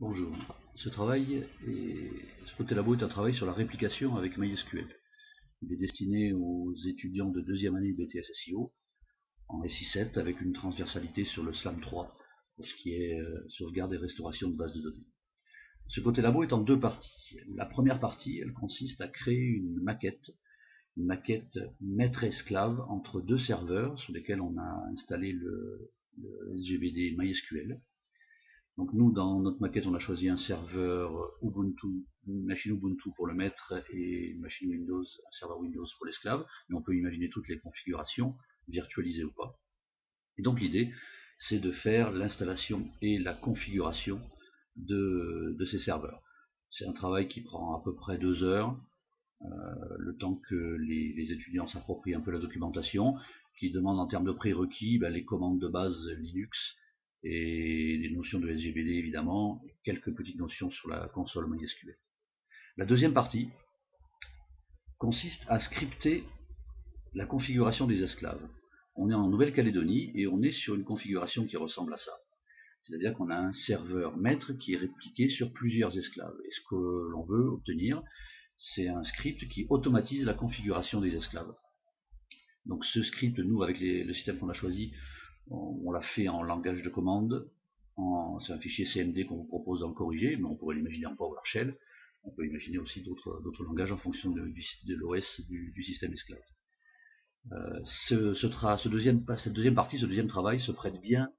Bonjour. Ce côté labo est un travail sur la réplication avec MySQL. Il est destiné aux étudiants de deuxième année BTS SEO en SI7 avec une transversalité sur le SLAM 3 pour ce qui est sauvegarde et restauration de bases de données. Ce côté labo est en deux parties. La première partie, elle consiste à créer une maquette maître-esclave entre deux serveurs sur lesquels on a installé le SGBD MySQL. Donc nous, dans notre maquette, on a choisi un serveur Ubuntu, une machine Ubuntu pour le maître et une machine Windows, un serveur Windows pour l'esclave, mais on peut imaginer toutes les configurations, virtualisées ou pas. Et donc l'idée, c'est de faire l'installation et la configuration de ces serveurs. C'est un travail qui prend à peu près 2 heures, le temps que les étudiants s'approprient un peu la documentation, qui demande en termes de prérequis les commandes de base Linux et des notions de SGBD évidemment, et quelques petites notions sur la console MySQL. La deuxième partie consiste à scripter la configuration des esclaves. On est en Nouvelle-Calédonie et on est sur une configuration qui ressemble à ça. C'est-à-dire qu'on a un serveur maître qui est répliqué sur plusieurs esclaves. Et ce que l'on veut obtenir, c'est un script qui automatise la configuration des esclaves. Donc ce script, nous, avec le système qu'on a choisi, on l'a fait en langage de commande. C'est un fichier CMD qu'on vous propose d'en corriger, mais on pourrait l'imaginer en PowerShell. On peut imaginer aussi d'autres langages en fonction de l'OS du système esclave. Cette deuxième partie, ce deuxième travail se prête bien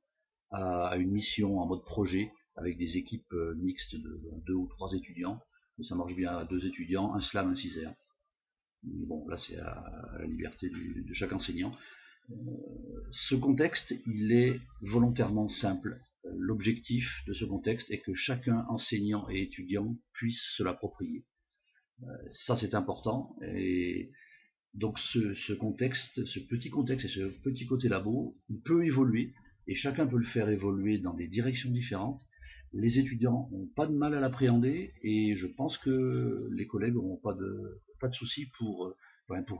à une mission en mode projet avec des équipes mixtes de 2 ou 3 étudiants. Mais ça marche bien à 2 étudiants, un SLAM, un CISER. Mais bon, là c'est à la liberté de chaque enseignant. Ce contexte, il est volontairement simple. L'objectif de ce contexte est que chacun, enseignant et étudiant, puisse se l'approprier. Ça c'est important. Et donc ce contexte, ce petit contexte et ce petit côté labo, il peut évoluer et chacun peut le faire évoluer dans des directions différentes. Les étudiants n'ont pas de mal à l'appréhender et je pense que les collègues n'auront pas de soucis pour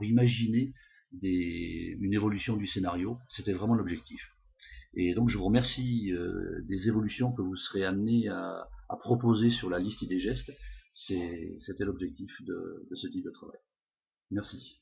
imaginer une évolution du scénario. C'était vraiment l'objectif. Et donc je vous remercie des évolutions que vous serez amenés à proposer sur la liste des gestes. C'était l'objectif de ce type de travail. Merci.